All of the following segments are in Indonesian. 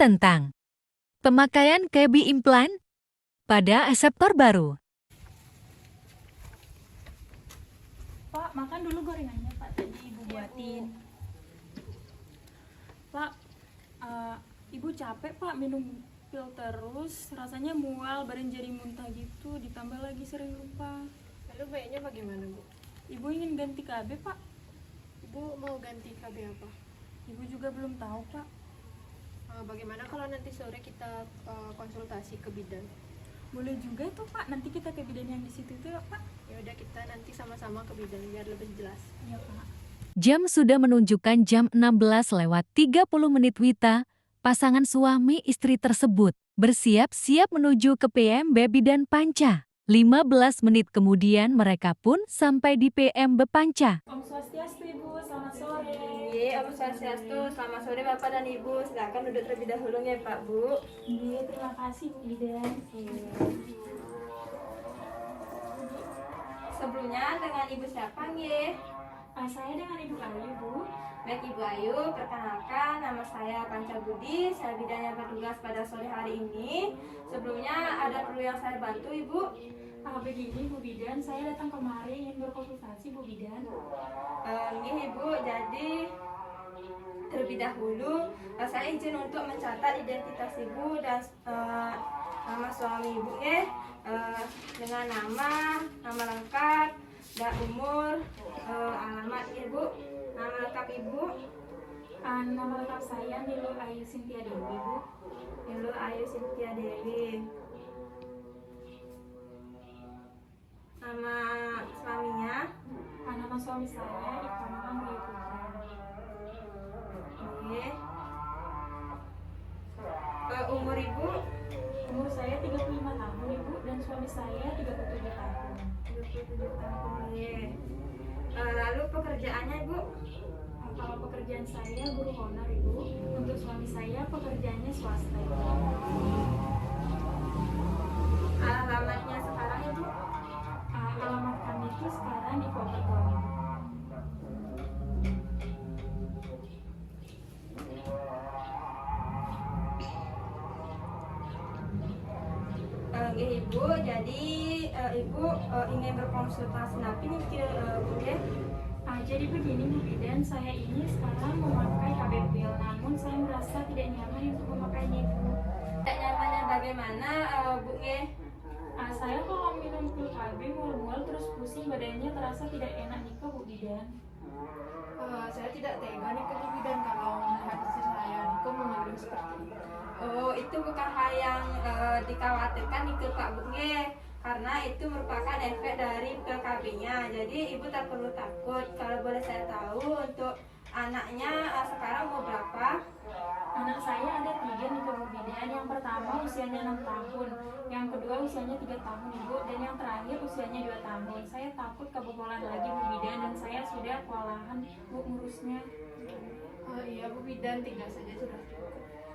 tentang pemakaian KB implan pada reseptor baru. Pak, makan dulu gorengannya Pak, tadi Ibu buatin. Pak, Ibu capek Pak minum pil terus, rasanya mual, badan jadi muntah gitu, ditambah lagi sering lupa. Lalu baiknya bagaimana, Bu? Ibu ingin ganti KB Pak? Ibu mau ganti KB apa? Ibu juga belum tahu Pak. Bagaimana kalau nanti sore kita konsultasi ke bidan? Boleh juga tuh Pak, nanti kita ke bidan yang di situ tuh Pak. Ya udah, kita nanti sama-sama ke bidan biar lebih jelas. Iya Pak. Jam sudah menunjukkan jam 16:30 Wita, pasangan suami istri tersebut bersiap-siap menuju ke PMB Bidan Panca. 15 menit kemudian mereka pun sampai di PMB Panca. Om Swastiastu Ibu, selamat sore. Iya, Om Swastiastu. Selamat sore Bapak dan Ibu. Silakan duduk terlebih dahulu ya Pak, Bu. Iya, terima kasih Bu Bidan. Sebelumnya dengan Ibu siapa nggih? Saya dengan Ibu Ayu Bu. Baik Ibu Ayu, perkenalkan nama saya Panca Budi, saya bidan yang bertugas pada sore hari ini. Sebelumnya ada perlu yang saya bantu Ibu? Begini Bu Bidan, saya datang kemari ingin berkonsultasi Bu Bidan. Ini Ibu, jadi terlebih dahulu saya izin untuk mencatat identitas Ibu dan nama suami Ibu dengan nama lengkap, dan umur, alamat Ibu, nama lengkap Ibu. Nama lengkap saya Nilu Ayu Sintia Dewi Bu. Nilu Ayu Sintia Dewi. Nama suaminya? Nama suami saya Ikonoman Dwi Putra. Oke. Umur Ibu? Umur saya 35 tahun Ibu dan suami saya 37 tahun. 27 tahun. Oke. Lalu pekerjaannya Ibu? Kalau pekerjaan saya guru honor Ibu, untuk suami saya pekerjaannya swasta. Alamatnya sekarang Ibu? Alamat kami itu sekarang di Purwokerto. Ibu, jadi Ibu ingin berkonsultasi nanti nih ke Bu ya? Jadi begini Bu Bidan, saya ini sekarang memakai KB pil, namun saya merasa tidak nyaman untuk memakainya Ibu. Tidak nyamannya bagaimana Bu ya? Saya kalau minum pil KB mual-mual terus pusing badannya, terasa tidak enak nih ke Bu Bidan. Saya tidak tega nih ke Bu Bidan kalau melihat istri saya Niko mengandung seperti itu. Oh, itu bukan hal yang dikhawatirkan nih ke Pak Bu ya? Karena itu merupakan efek dari pil KB-nya. Jadi Ibu tak perlu takut. Kalau boleh saya tahu untuk anaknya sekarang umur berapa? Anak saya ada 3 nih ke Bu Bidan. Yang pertama usianya 6 tahun, yang kedua usianya 3 tahun Ibu, dan yang terakhir usianya 2 tahun. Saya takut kebobolan lagi Bu Bidan dan saya sudah kewalahan Bu ngurusnya. Iya Bu Bidan, 3 saja sudah cukup.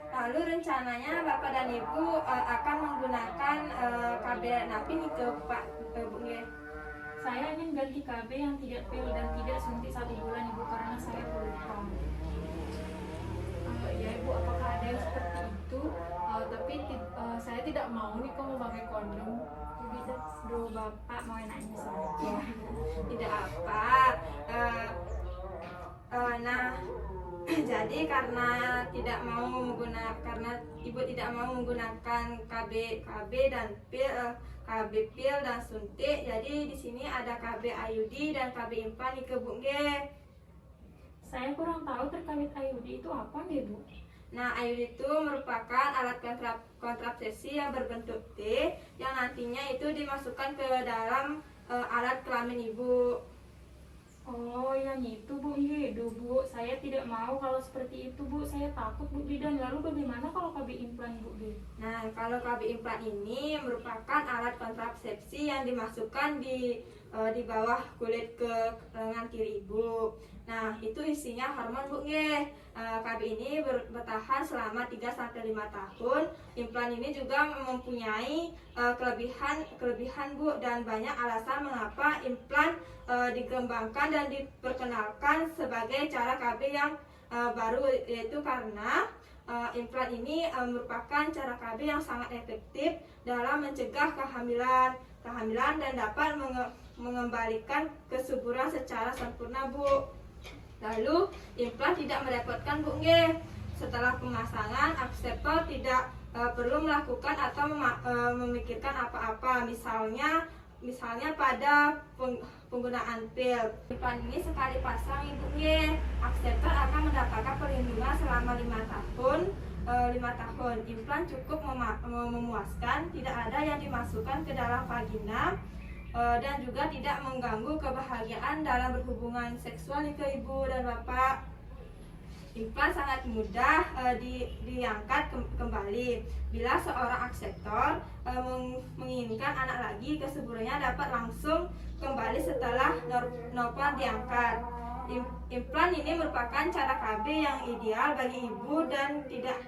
Lalu rencananya Bapak dan Ibu akan menggunakan KB napi nih ke Pak Bu ya? Saya ingin ganti KB yang tidak pil dan tidak suntik 1 bulan Ibu, karena saya pelupa. Iya Ibu, apakah ada yang seperti itu? Tapi saya tidak mau nih kok memakai kondom. Bisa bro Bapak mau enaknya saja. Tidak apa. Nah, jadi karena Ibu tidak mau menggunakan KB dan pil, KB pil dan suntik. Jadi di sini ada KB IUD dan KB implan nih ke Bu nggih. Saya kurang tahu terkait IUD itu apa nih Bu? Nah, IUD itu merupakan alat kontrasepsi yang berbentuk T yang nantinya itu dimasukkan ke dalam alat kelamin Ibu. Oh, yang itu Bu, gitu Bu. Saya tidak mau kalau seperti itu Bu. Saya takut Bu Bidan. Lalu bagaimana kalau KB implan Bu? Nah, kalau KB implan ini merupakan alat kontrasepsi yang dimasukkan di bawah kulit ke lengan kiri Ibu. Nah, itu isinya hormon Bu nggih. KB ini bertahan selama 3-5 tahun. Implan ini juga mempunyai kelebihan Bu, dan banyak alasan mengapa implan dikembangkan dan diperkenalkan sebagai cara KB yang baru, yaitu karena implan ini merupakan cara KB yang sangat efektif dalam mencegah kehamilan dan dapat mengembalikan kesuburan secara sempurna, Bu. Lalu implan tidak merepotkan, Bu. Setelah pemasangan, akseptor tidak perlu melakukan atau memikirkan apa-apa, misalnya pada penggunaan pil. Implan ini sekali pasang, Ibu, akseptor akan mendapatkan perlindungan selama 5 tahun. 5 tahun. Implan cukup memuaskan, tidak ada yang dimasukkan ke dalam vagina, dan juga tidak mengganggu kebahagiaan dalam berhubungan seksual ke ibu dan bapak. Implan sangat mudah diangkat kembali. Bila seorang akseptor menginginkan anak lagi, kesuburannya dapat langsung kembali setelah normal diangkat. Implan ini merupakan cara KB yang ideal bagi ibu dan tidak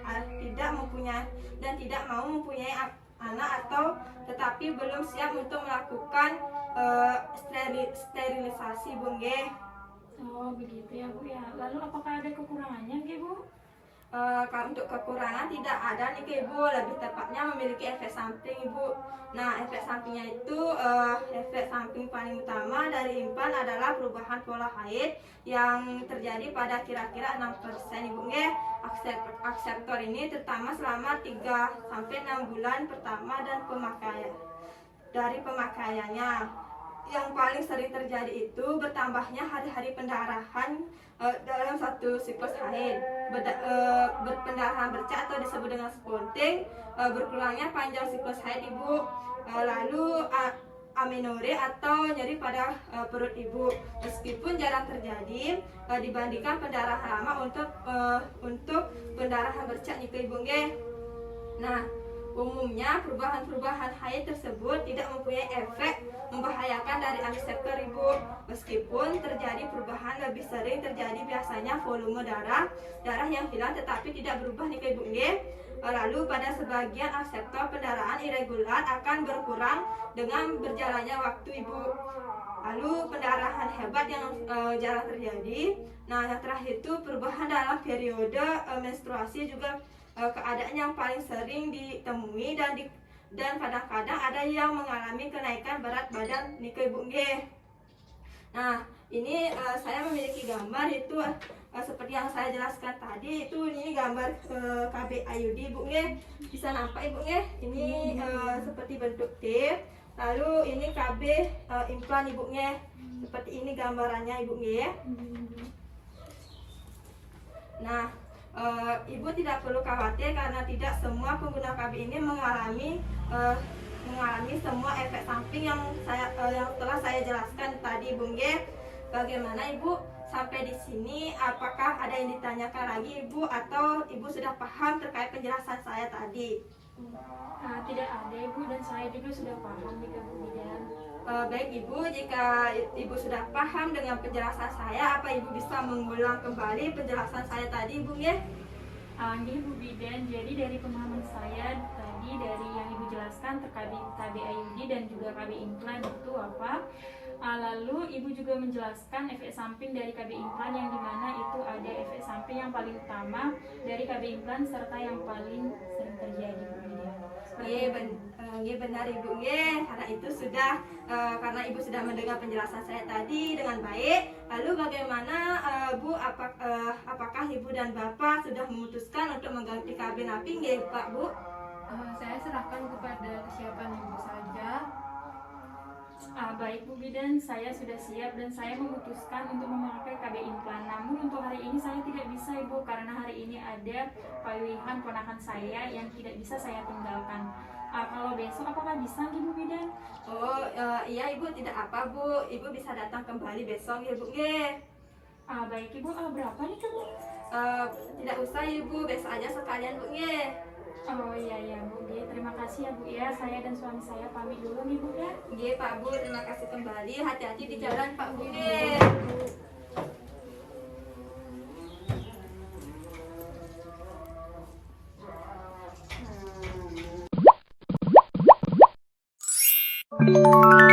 mau mempunyai anak atau tetapi belum siap untuk melakukan sterilisasi, Bu. Oh begitu ya Bu ya. Lalu apakah ada kekurangannya Bu? Kalau untuk kekurangan tidak ada nih Ibu, lebih tepatnya memiliki efek samping, Ibu. Nah, efek sampingnya itu efek samping paling utama dari implan adalah perubahan pola haid yang terjadi pada kira-kira 6%, Ibu. Akseptor ini terutama selama 3-6 bulan pertama dan pemakaiannya. Yang paling sering terjadi itu bertambahnya hari-hari pendarahan dalam satu siklus haid, pendarahan bercak atau disebut dengan spotting, berkurangnya panjang siklus haid, Ibu, lalu amenore atau nyeri pada perut ibu, meskipun jarang terjadi dibandingkan pendarahan lama untuk pendarahan bercak nih Ibu. Nah, umumnya perubahan haid tersebut tidak mempunyai efek membahayakan dari akseptor, Ibu. Meskipun terjadi perubahan lebih sering terjadi biasanya volume darah yang hilang tetapi tidak berubah nih Ibu. Lalu pada sebagian akseptor pendarahan irregular akan berkurang dengan berjalannya waktu, Ibu. Lalu pendarahan hebat yang jarang terjadi. Nah, yang terakhir itu perubahan dalam periode menstruasi juga keadaan yang paling sering ditemui dan kadang-kadang ada yang mengalami kenaikan berat badan nih Ibu. Nah, ini saya memiliki gambar itu seperti yang saya jelaskan tadi, ini gambar KB IUD, Ibu. Bisa nampak, Ibu. Ini seperti bentuk T. Lalu ini KB implan, Ibu. Seperti ini gambarannya, Ibu. Nah, Ibu tidak perlu khawatir karena tidak semua pengguna KB ini mengalami semua efek samping yang telah saya jelaskan tadi, Ibu. Bagaimana, Ibu? Sampai di sini apakah ada yang ditanyakan lagi, Ibu, atau Ibu sudah paham terkait penjelasan saya tadi? Tidak ada, Ibu, dan saya juga sudah paham nih Bu Bidan. Baik, Ibu, jika Ibu sudah paham dengan penjelasan saya, apa Ibu bisa mengulang kembali penjelasan saya tadi, Ibu? Bu Bidan, jadi dari pemahaman saya tadi, dari yang Ibu jelaskan terkait KB IUD dan juga KB implan itu apa, lalu Ibu juga menjelaskan efek samping dari KB implan yang dimana itu ada efek samping yang paling utama dari KB implan serta yang paling sering terjadi, Bu Bidan. Benar, Ibu. Karena itu karena Ibu sudah mendengar penjelasan saya tadi dengan baik. Lalu bagaimana, Bu? Apakah Ibu dan Bapak sudah memutuskan untuk mengganti KB napi, Pak, Bu? Saya serahkan kepada kesiapan Ibu saja. Baik Bu Bidan, saya sudah siap dan saya memutuskan untuk memakai KB implan. Namun untuk hari ini saya tidak bisa, Ibu, karena hari ini ada pilihan ponakan saya yang tidak bisa saya tinggalkan. Kalau besok apakah bisa, Bu Bidan? Iya, Ibu, tidak apa, Bu. Ibu bisa datang kembali besok, ya, Bu. Baik, Ibu. Berapa nih, Bu? Tidak usah, Ibu. Besok aja sekalian, Bu. Oh iya Bu, terima kasih ya Bu ya. Saya dan suami saya pamit dulu nih Bu ya. Pak, Bu, terima kasih kembali. Hati-hati di jalan, Pak, Bu. Bu.